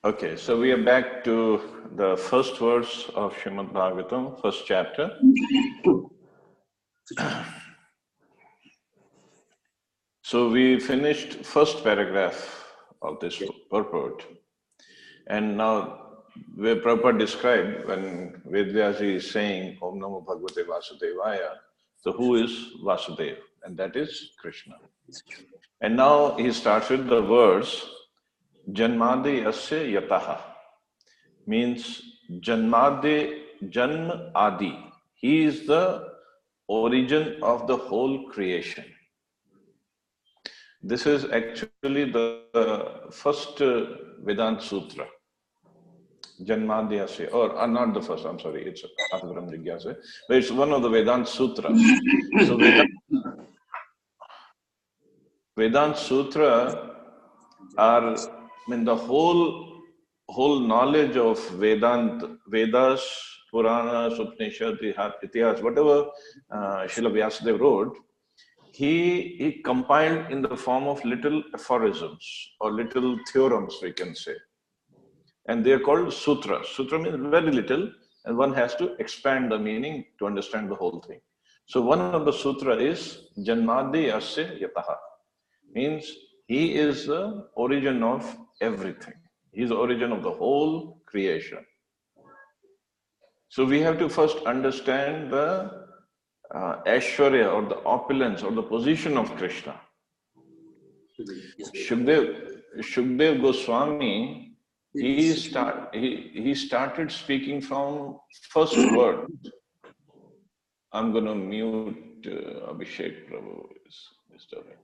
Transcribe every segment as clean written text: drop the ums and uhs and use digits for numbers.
Okay, so we are back to the first verse of Srimad Bhagavatam, first chapter. So we finished first paragraph of this purport. And now where Prabhupada described when Vedvyaji is saying Om Namo Bhagavate Vasudevaya, so who is Vasudeva? And that is Krishna. And now he starts with the verse Janmadi Asya Yataha, means Janmadi Janm Adi. He is the origin of the whole creation. This is actually the first Vedanta Sutra. Janmadhyasya, or not the first, I'm sorry, it's Athaparam Jigyasa, but it's one of the Vedanta Sutras. So Vedanta Sutra are, I mean, the whole knowledge of Vedas, Puranas, Upanishads, Itihas, whatever Srila Vyasadeva wrote, he compiled in the form of little aphorisms or little theorems, we can say. And they are called sutras. Sutra means very little, and one has to expand the meaning to understand the whole thing. So one of the sutra is Janmadi Asya Yataha, means he is the origin of everything. He is the origin of the whole creation. So we have to first understand the Aishwarya or the opulence or the position of Krishna. Shukdev Goswami, he started speaking from first word. I'm going to mute Abhishek Prabhu is disturbing.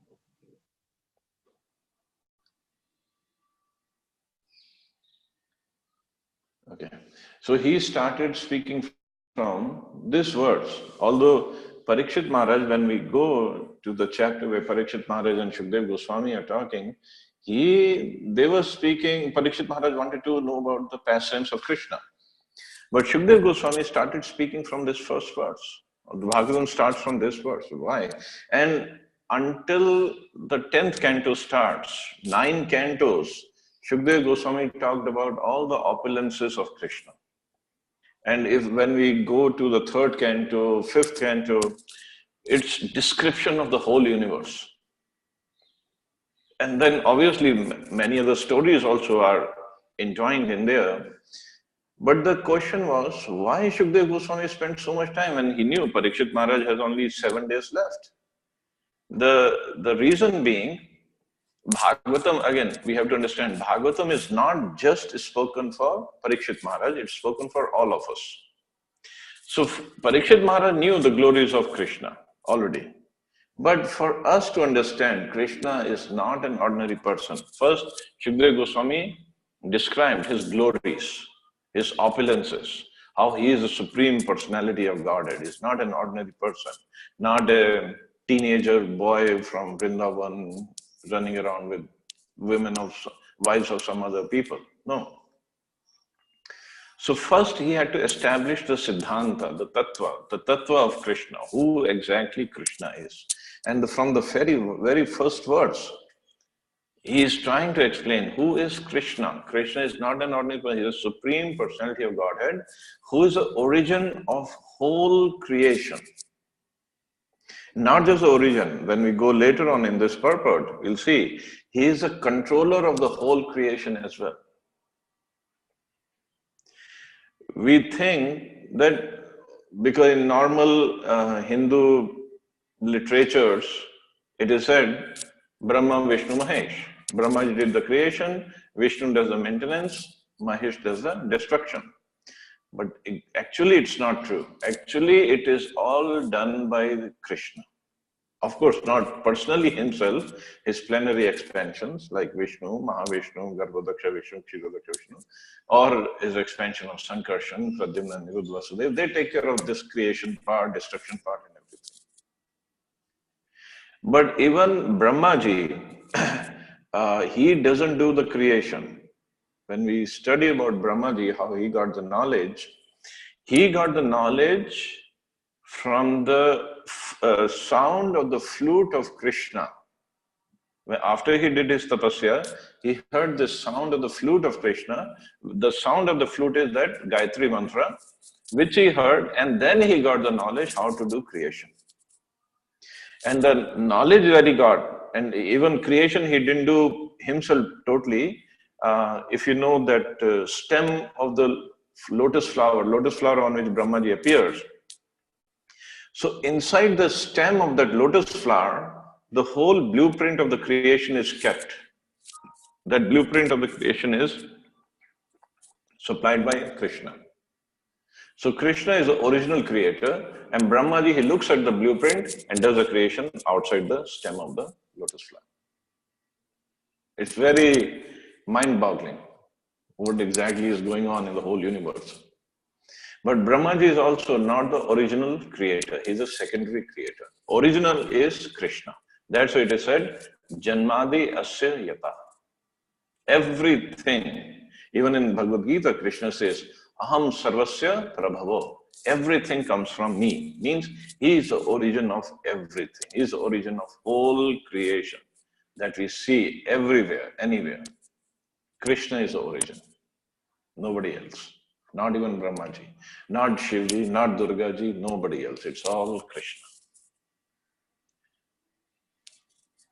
Okay, so he started speaking from this words. Although Parikshit Maharaj, when we go to the chapter where Parikshit Maharaj and Shukdev Goswami are talking, they were speaking, Parikshit Maharaj wanted to know about the pastimes of Krishna. But Shukdev Goswami started speaking from this first verse. The Bhagavatam starts from this verse. Why? And until the 10th canto starts, 9 cantos, Shukdev Goswami talked about all the opulences of Krishna. And when we go to the 3rd canto, 5th canto, it's description of the whole universe. And then obviously many other stories also are entwined in there. But the question was, why Shukdev Goswami spent so much time when he knew Parikshit Maharaj has only 7 days left? The reason being, Bhagavatam, again, we have to understand, Bhagavatam is not just spoken for Parikshit Maharaj, it's spoken for all of us. So Parikshit Maharaj knew the glories of Krishna already. But for us to understand, Krishna is not an ordinary person. First, Shukdev Goswami described his glories, his opulences, how he is the supreme personality of Godhead. He's not an ordinary person, not a teenager boy from Vrindavan running around with wives of some other people. No. So first he had to establish the Siddhanta, the Tattva of Krishna, who exactly Krishna is. And from the very first verse, he is trying to explain who is Krishna. Krishna is not an ordinary person, he is the supreme personality of Godhead, who is the origin of whole creation. Not just the origin. When we go later on in this purport, we'll see he is a controller of the whole creation as well. We think that because in normal Hindu literatures, it is said Brahma, Vishnu, Mahesh. Brahma did the creation, Vishnu does the maintenance, Mahesh does the destruction. But actually it's not true. Actually it is all done by Krishna. Of course, not personally himself, his plenary expansions like Vishnu, Mahavishnu, Garbhodaksha Vishnu, Kshirodaksha Vishnu, or his expansion of Sankarshan, Pradyumna, Niruddha, Vasudeva, they take care of this creation part, destruction part, and everything. But even Brahmaji, he doesn't do the creation. When we study about Brahmaji, how he got the knowledge from the sound of the flute of Krishna. After he did his tapasya, he heard the sound of the flute of Krishna. The sound of the flute is that Gayatri mantra, which he heard, and then he got the knowledge how to do creation. And the knowledge that he got, and even creation he didn't do himself totally. If you know that stem of the lotus flower on which Brahmaji appears. So inside the stem of that lotus flower, the whole blueprint of the creation is kept. That blueprint of the creation is supplied by Krishna. So Krishna is the original creator, and Brahmaji, he looks at the blueprint and does the creation outside the stem of the lotus flower. It's very mind-boggling what exactly is going on in the whole universe. But Brahmaji is also not the original creator. He's a secondary creator. Original is Krishna. That's why it is said, Janmadi Asya Yata. Everything, even in Bhagavad Gita, Krishna says, Aham Sarvasya Prabhavo. Everything comes from me. Means he is the origin of everything. He is the origin of whole creation that we see everywhere, anywhere. Krishna is the origin. Nobody else. Not even Brahmaji. Not Shivji, not Durgaji, nobody else. It's all Krishna.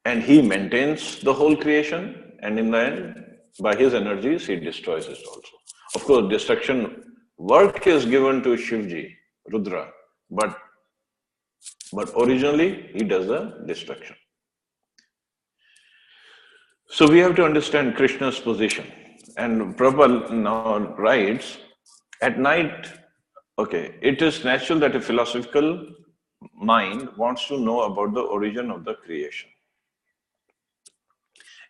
And he maintains the whole creation, and in the end, by his energies, he destroys it also. Of course, destruction work is given to Shivji, Rudra, but originally he does the destruction. So we have to understand Krishna's position. And Prabhupada now writes, at night, okay, it is natural that a philosophical mind wants to know about the origin of the creation.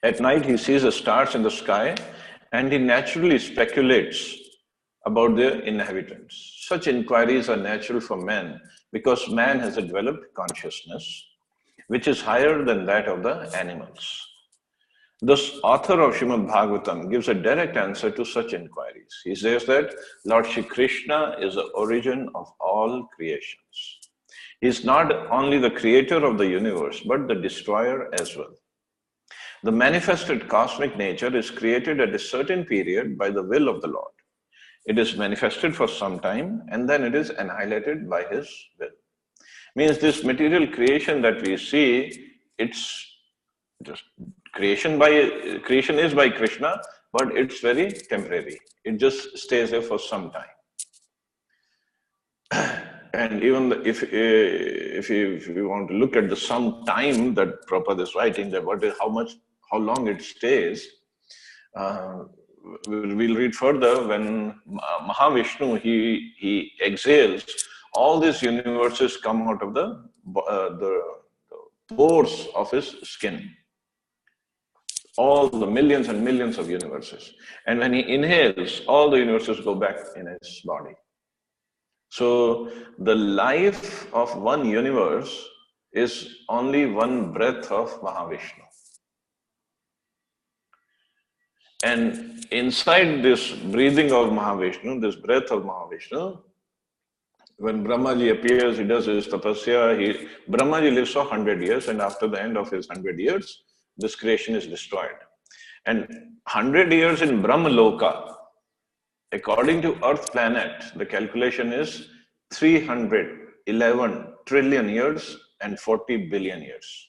At night, he sees the stars in the sky and he naturally speculates about their inhabitants. Such inquiries are natural for man because man has a developed consciousness which is higher than that of the animals. This author of Srimad Bhagavatam gives a direct answer to such inquiries. He says that Lord Shri Krishna is the origin of all creations. He is not only the creator of the universe, but the destroyer as well. The manifested cosmic nature is created at a certain period by the will of the Lord. It is manifested for some time and then it is annihilated by his will. Means this material creation that we see, it's just creation is by Krishna, but it's very temporary. It just stays there for some time. And even if you want to look at the some time that Prabhupada is writing, that how long it stays, we'll read further when Mahavishnu, he exhales, all these universes come out of the pores of his skin. All the millions and millions of universes. And when he inhales, all the universes go back in his body. So the life of one universe is only one breath of Mahavishnu. And inside this breathing of Mahavishnu, this breath of Mahavishnu, when Brahmaji appears, he does his tapasya, Brahmaji lives for 100 years, and after the end of his 100 years, this creation is destroyed. And 100 years in Brahmaloka, according to Earth planet, the calculation is 311 trillion years and 40 billion years.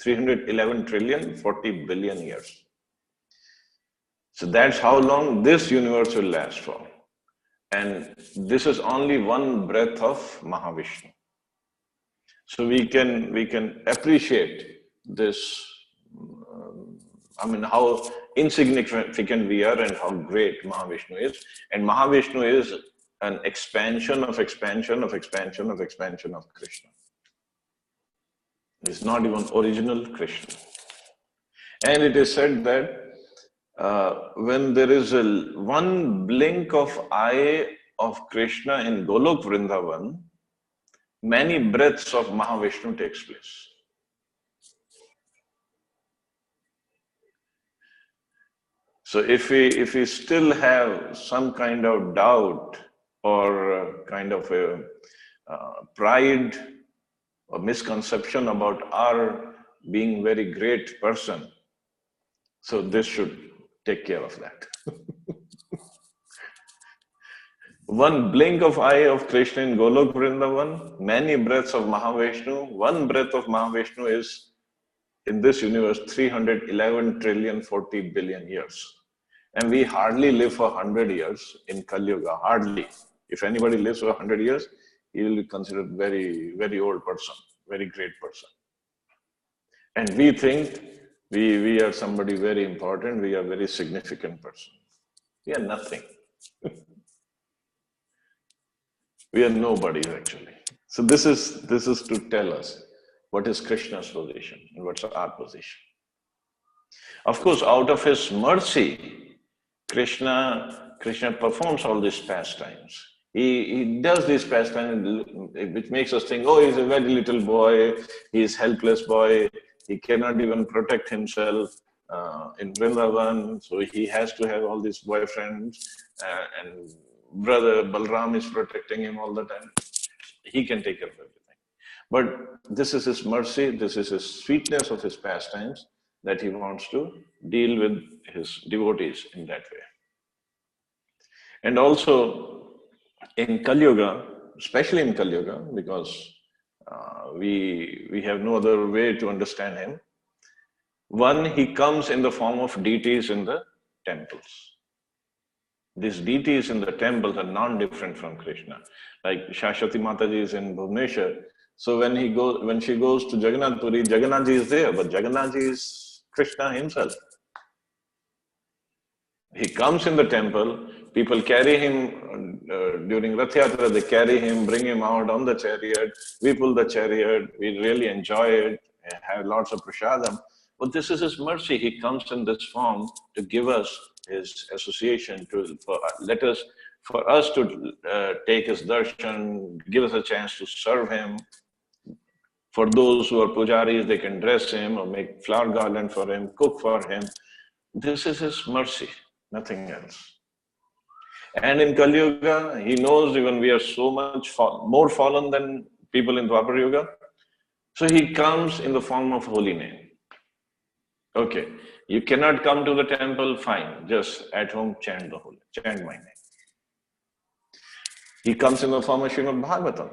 311 trillion, 40 billion years. So that's how long this universe will last for. And this is only one breath of Mahavishnu. So we can appreciate this, how insignificant we are and how great Mahavishnu is. And Mahavishnu is an expansion of expansion of expansion of expansion of Krishna. It's not even original Krishna. And it is said that when there is one blink of eye of Krishna in Golok Vrindavan, many breaths of Mahavishnu takes place. So if we still have some kind of doubt or kind of a pride or misconception about our being very great person, So this should take care of that. One blink of eye of Krishna in Golok Vrindavan, many breaths of Mahavishnu. One breath of Mahavishnu is, in this universe, 311 trillion 40 billion years. And we hardly live for 100 years in Kali Yuga, hardly. If anybody lives for 100 years, he will be considered very, very old person, very great person. And we think we are somebody very important, we are very significant person. We are nothing. We are nobodies actually. So this is to tell us what is Krishna's position and what's our position. Of course, out of his mercy, Krishna performs all these pastimes. He does these pastimes, which makes us think, oh, he's a very little boy, he's helpless boy, he cannot even protect himself in Vrindavan, so he has to have all these boyfriends, and brother Balram is protecting him all the time. He can take care of everything. But this is his mercy, this is his sweetness of his pastimes, that he wants to deal with his devotees in that way. And also in Kali Yuga, especially in Kali Yuga, because we have no other way to understand him. One, he comes in the form of deities in the temples. These deities in the temples are non-different from Krishna. Like Shashwati Mataji is in Bhubaneswar. So when she goes to Jagannath Puri, Jagannath Ji is there, but Jagannath Ji is Krishna himself. He comes in the temple, people carry him during Rath Yatra, they carry him, bring him out on the chariot, we pull the chariot, we really enjoy it, have lots of prasadam. But this is his mercy, he comes in this form to give us his association, for us to take his darshan, give us a chance to serve him. For those who are pujaris, they can dress him or make flower garland for him, cook for him. This is his mercy, nothing else. And in Kali Yuga, he knows even we are so much more fallen than people in Dwapar Yuga. So he comes in the form of holy name. Okay, you cannot come to the temple, fine, just at home chant my name. He comes in the form of Srimad Bhagavatam.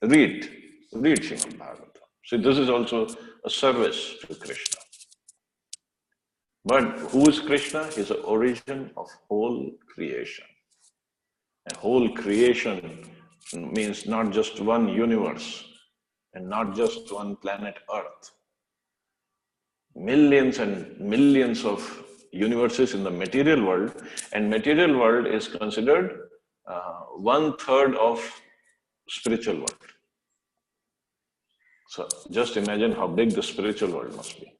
Read Srimad Bhagavatam. So this is also a service to Krishna. But who is Krishna? He is the origin of whole creation. And whole creation means not just one universe and not just one planet Earth. Millions and millions of universes in the material world, and material world is considered 1/3 of spiritual world. So just imagine how big the spiritual world must be.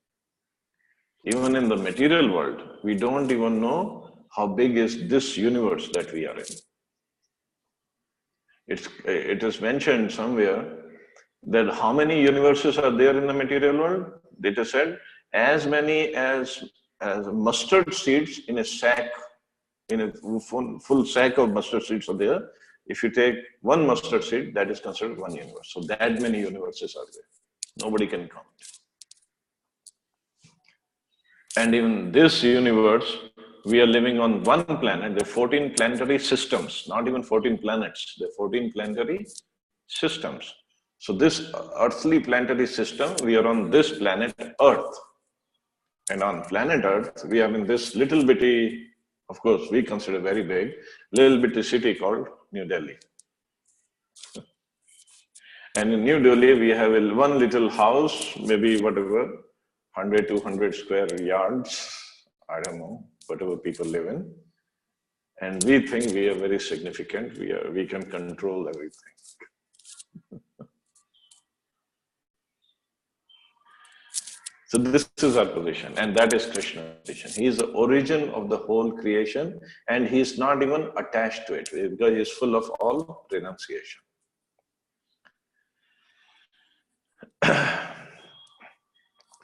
Even in the material world, we don't even know how big is this universe that we are in. It is mentioned somewhere that how many universes are there in the material world? It is said as many as mustard seeds in a sack, in a full sack of mustard seeds are there. If you take one mustard seed, that is considered one universe. So that many universes are there. Nobody can count. And in this universe, we are living on one planet. There are 14 planetary systems, not even 14 planets. There are 14 planetary systems. So this earthly planetary system, we are on this planet Earth. And on planet Earth, we are in this little bitty, of course, we consider very big, little bitty city called New Delhi. And in New Delhi, we have one little house, maybe whatever, 100, 200 square yards, I don't know, whatever people live in. And we think we are very significant, we can control everything. So this is our position, and that is Krishna's position. He is the origin of the whole creation, and he is not even attached to it, because he is full of all renunciation.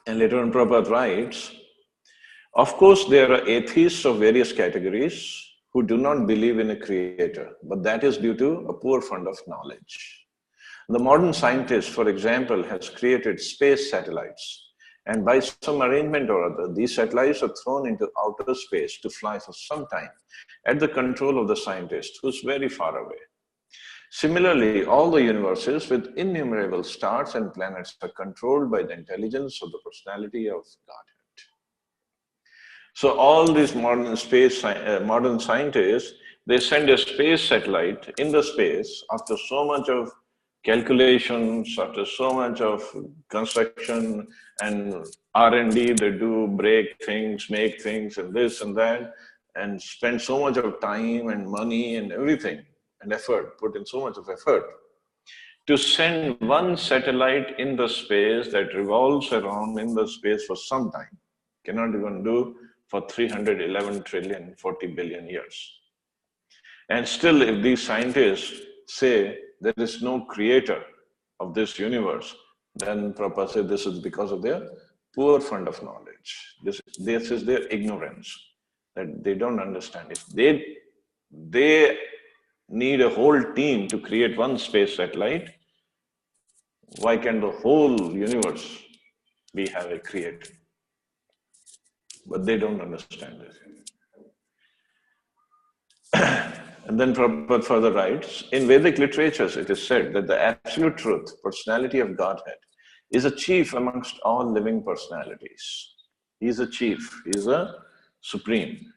And later on Prabhupada writes, of course there are atheists of various categories who do not believe in a creator, but that is due to a poor fund of knowledge. The modern scientist, for example, has created space satellites, And by some arrangement or other, these satellites are thrown into outer space to fly for some time at the control of the scientist who's very far away. Similarly, all the universes with innumerable stars and planets are controlled by the intelligence of the personality of Godhead. So all these modern scientists, they send a space satellite in the space after so much of calculations, after so much of construction and R&D. They do break things, make things, and this and that, and spend so much of time and money and everything and effort, put in so much of effort to send one satellite in the space that revolves around in the space for some time. Cannot even do for 311 trillion, 40 billion years. And still, if these scientists say there is no creator of this universe, then Prabhupada said this is because of their poor fund of knowledge. This is their ignorance, that they don't understand. If they need a whole team to create one space satellite, why can the whole universe have a creator? But they don't understand this. And then Prabhupada further writes, in Vedic literatures, it is said that the absolute truth, personality of Godhead, is a chief amongst all living personalities. He is a chief, he is a supreme.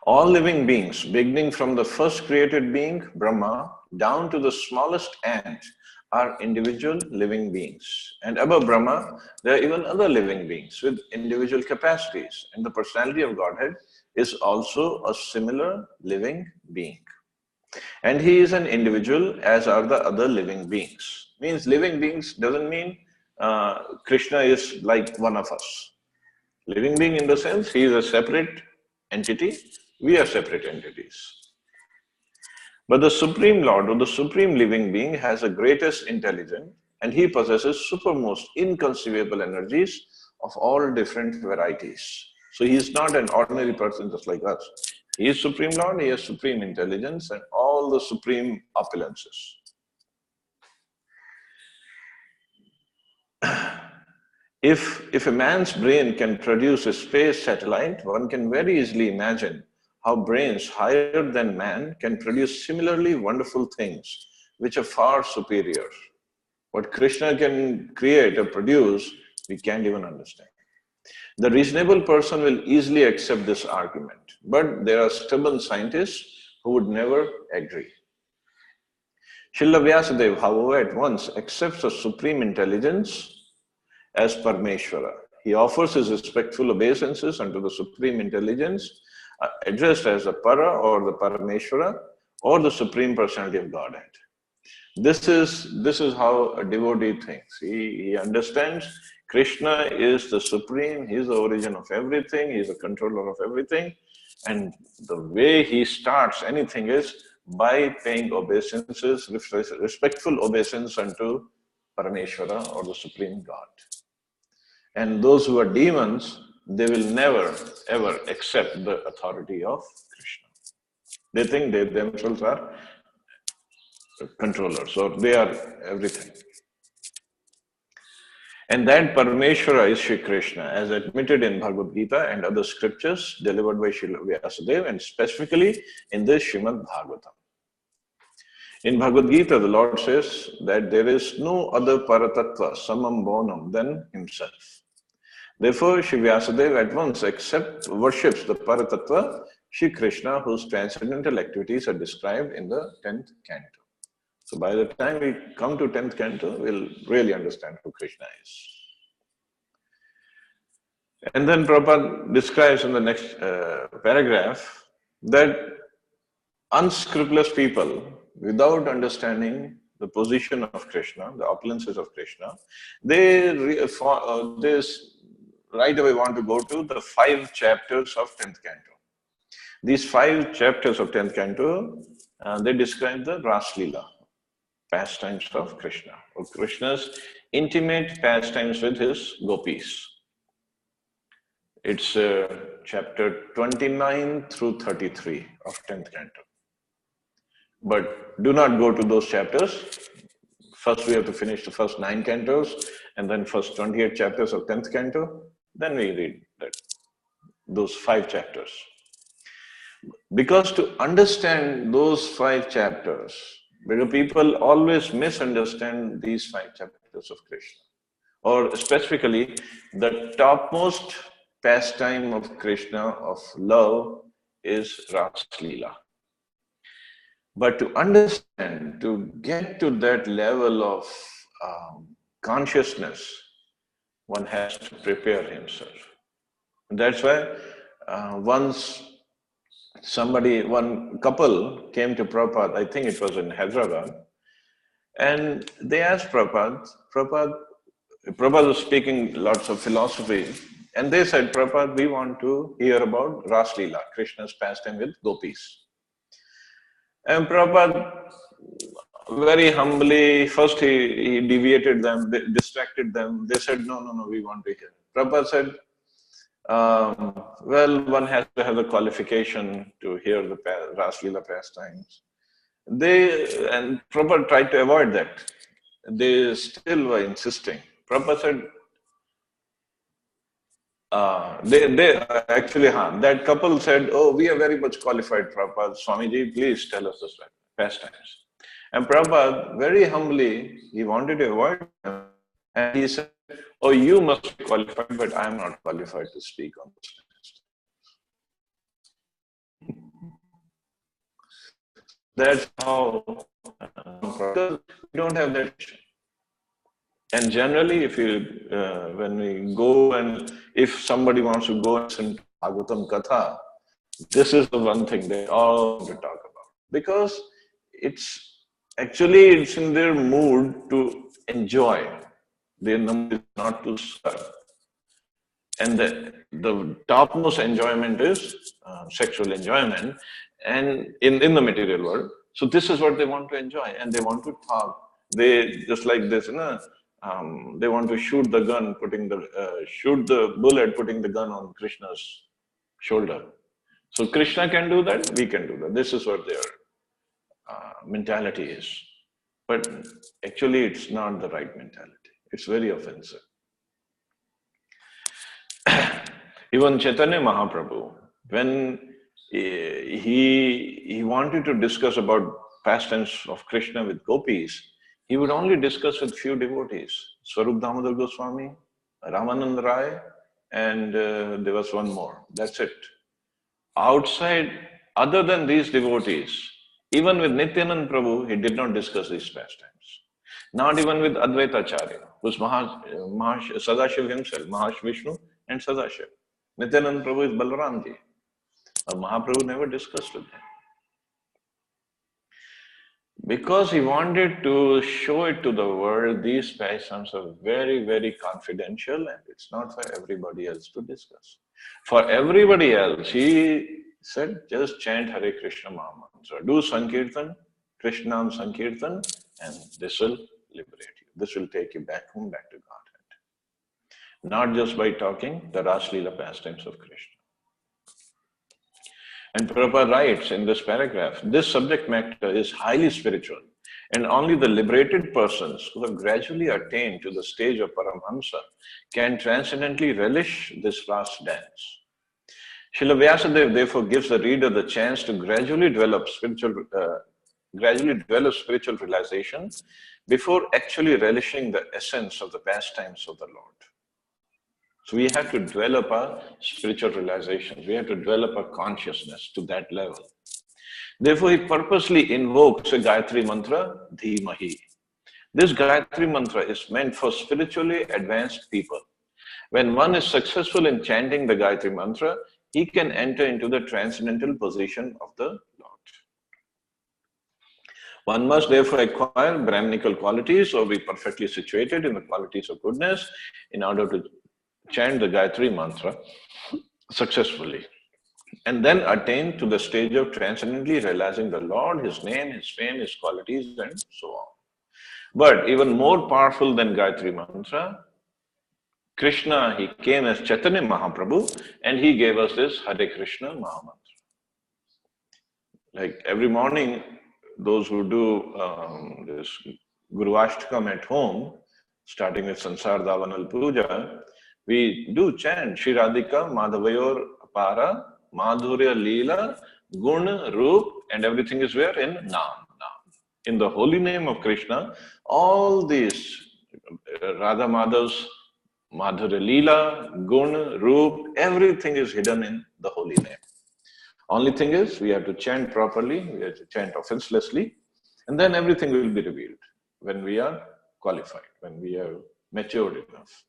All living beings, beginning from the first created being, Brahma, down to the smallest ant, are individual living beings. And above Brahma, there are even other living beings with individual capacities. And the personality of Godhead is also a similar living being. And he is an individual, as are the other living beings. Means living beings doesn't mean Krishna is like one of us. Living being in the sense, he is a separate entity, we are separate entities. But the Supreme Lord or the Supreme Living Being has the greatest intelligence, and he possesses supermost inconceivable energies of all different varieties. So he is not an ordinary person just like us. He is Supreme Lord, he has supreme intelligence and all the supreme opulences. If a man's brain can produce a space satellite, one can very easily imagine how brains higher than man can produce similarly wonderful things, which are far superior. What Krishna can create or produce, we can't even understand. The reasonable person will easily accept this argument, but there are stubborn scientists who would never agree. Srila Vyasadeva, however, at once accepts the supreme intelligence as Parameshvara. He offers his respectful obeisances unto the supreme intelligence, addressed as the Para or the Parameshvara or the Supreme Personality of Godhead. This is how a devotee thinks. He understands Krishna is the Supreme, he is the origin of everything, he is the controller of everything. And the way he starts anything is by paying obeisances, respectful obeisance unto Parameshvara or the Supreme God. And those who are demons, they will never ever accept the authority of Krishna. They think they themselves are controllers, or they are everything. And that Parameshvara is Shri Krishna, as admitted in Bhagavad Gita and other scriptures delivered by Srila Vyasadeva, and specifically in this Srimad Bhagavatam. In Bhagavad Gita, the Lord says that there is no other Paratattva, Samam Bonam, than himself. Therefore, Shri Vyasadeva at once worships the Paratattva, Shri Krishna, whose transcendental activities are described in the 10th canto. So by the time we come to 10th canto, we'll really understand who Krishna is. And then Prabhupada describes in the next paragraph that unscrupulous people, without understanding the position of Krishna, the opulences of Krishna, they right away want to go to the 5 chapters of 10th canto. These 5 chapters of 10th canto, they describe the Raslila, pastimes of Krishna, or Krishna's intimate pastimes with his gopis. It's chapter 29 through 33 of 10th canto. But do not go to those chapters. First, we have to finish the first 9 cantos, and then first 28 chapters of 10th canto. Then we read those 5 chapters. Because to understand those 5 chapters, because people always misunderstand these 5 chapters of Krishna. Or specifically, the topmost pastime of Krishna of love is Ras Leela. But to understand, to get to that level of consciousness, one has to prepare himself. And that's why once one couple came to Prabhupada, I think it was in Hyderabad, and they asked Prabhupada was speaking lots of philosophy, and they said, Prabhupada, we want to hear about Ras Leela, Krishna's pastime with gopis. And Prabhupada, very humbly, first he deviated them, distracted them. They said, no, we want to hear. Prabhupada said, well, one has to have a qualification to hear the Ras Leela pastimes. And Prabhupada tried to avoid that. They still were insisting. Prabhupada said, that couple said, oh, we are very much qualified, Prabhupada. Swamiji, please tell us the pastimes. And Prabhupada, very humbly, he wanted to avoid them. And he said, oh, you must be qualified, but I am not qualified to speak on this. That's how, because we don't have that. And generally, if when we go and if somebody wants to go and listen to Bhagavatam Katha, this is the one thing they all want to talk about. Because it's in their mood to enjoy. Their number is not to serve. And the topmost enjoyment is sexual enjoyment, and in the material world. So this is what they want to enjoy, and they want to talk. They just like this, they want to shoot the gun, shoot the bullet, putting the gun on Krishna's shoulder. So Krishna can do that, we can do that. This is what their mentality is. But actually, it's not the right mentality. It's very offensive. Even Chaitanya Mahaprabhu, when he wanted to discuss about pastimes of Krishna with gopis, he would only discuss with few devotees. Swarup Damodar Goswami, Ramanand Rai, and there was one more. That's it. Outside, other than these devotees, even with Nityanand Prabhu, he did not discuss these pastimes. Not even with Advaita Acharya, who's Sadashiv himself, Mahash Vishnu and Sadashiv. Nityanand Prabhu is Balaramji. Mahaprabhu never discussed with him. Because he wanted to show it to the world, these pastimes are very, very confidential, and it's not for everybody else to discuss. For everybody else, he said, just chant Hare Krishna Mahamantra. Do Sankirtan, Krishnam Sankirtan, and this will liberate you. This will take you back home, back to Godhead. Not just by talking the Ras Leela pastimes of Krishna. And Prabhupada writes in this paragraph, this subject matter is highly spiritual, and only the liberated persons who have gradually attained to the stage of Paramhamsa can transcendently relish this vast dance. Srila Vyasadeva therefore gives the reader the chance to gradually develop spiritual realization before actually relishing the essence of the pastimes of the Lord. So we have to develop our spiritual realizations. We have to develop our consciousness to that level. Therefore, he purposely invokes a Gayatri Mantra, Dhimahi. This Gayatri Mantra is meant for spiritually advanced people. When one is successful in chanting the Gayatri Mantra, he can enter into the transcendental position of the Lord. One must therefore acquire Brahminical qualities or be perfectly situated in the qualities of goodness in order to chant the Gayatri Mantra successfully, and then attain to the stage of transcendently realizing the Lord, His name, His fame, His qualities, and so on. But even more powerful than Gayatri Mantra, Krishna, He came as Chaitanya Mahaprabhu, and He gave us this Hare Krishna Mahamantra. Like every morning, those who do this Guru Ashtakam at home, starting with Sansar Davanal Puja, we do chant Shri Radhika Madhavayor Para Madhurya Leela Gun Roop, and everything is where? In Naam. In the holy name of Krishna, all these Radha Madhav's Madhurya Leela, Gun, Roop, everything is hidden in the holy name. Only thing is, we have to chant properly, we have to chant offenselessly, and then everything will be revealed when we are qualified, when we are matured enough.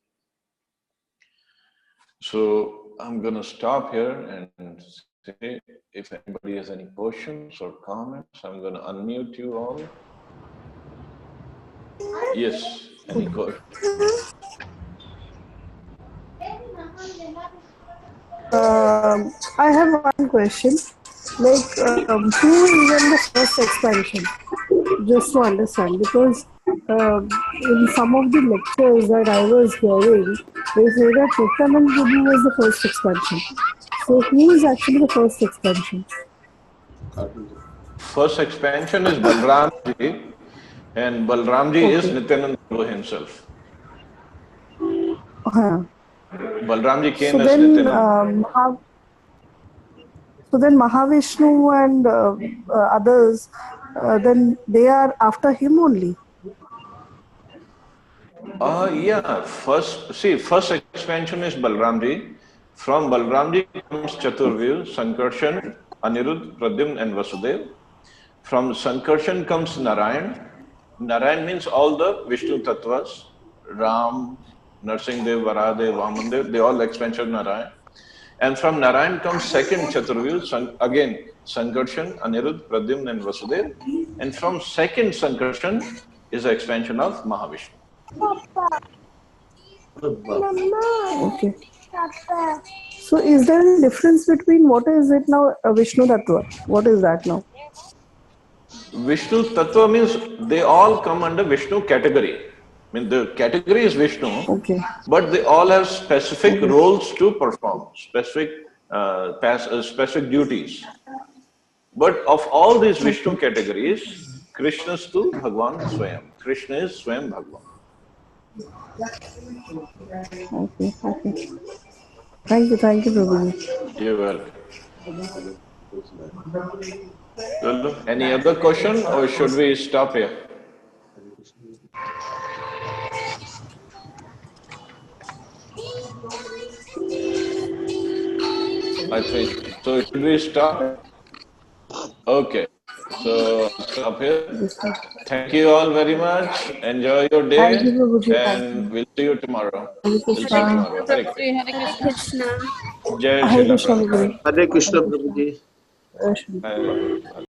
So I'm going to stop here and say, if anybody has any questions or comments, I'm going to unmute you all. Yes, any questions? I have one question. Like, who is in the first expansion? Just to understand, because in some of the lectures that I was hearing, they say that Nityanand Prabhu was the first expansion. So, who is actually the first expansion? First expansion is Balramji, and Balramji is Nityanand Prabhu himself. Balramji came as Nityanand. So then Mahavishnu and others, then they are after him only. Yeah, first expansion is Balramji. From Balramji comes Chaturvyu, Sankarshan, Anirudh, Pradyumna and Vasudev. From Sankarshan comes Narayan. Narayan means all the Vishnu Tattvas, Ram, Narsimhadev, Varahadev, Vamandev, they all expansion of Narayan. And from Narayan comes second Chaturvyu, again Sankarshan, Anirudh, Pradyumna and Vasudev. And from second Sankarshan is the expansion of Mahavishnu. Okay. So is there a difference between what is it now, Vishnu Tattva? What is that now? Vishnu Tattva means they all come under Vishnu category. I mean, the category is Vishnu, but they all have specific roles to perform, specific duties. But of all these Vishnu categories, Krishnastu Bhagwan Swayam. Krishna is Swayam Bhagwan. Okay. Thank you, Prabhuji. You're welcome. Any other question, or should we stop here? I think so. Should we stop? Okay. So stop here. Thank you all very much. Enjoy your day. Thank you, Prabhuji. And we'll see you tomorrow. Hare Krishna. Hare Krishna. Jai Hare Srila Krishna, Prabhupada. Prabhuji. Hare Krishna, Prabhuji. Hare Krishna.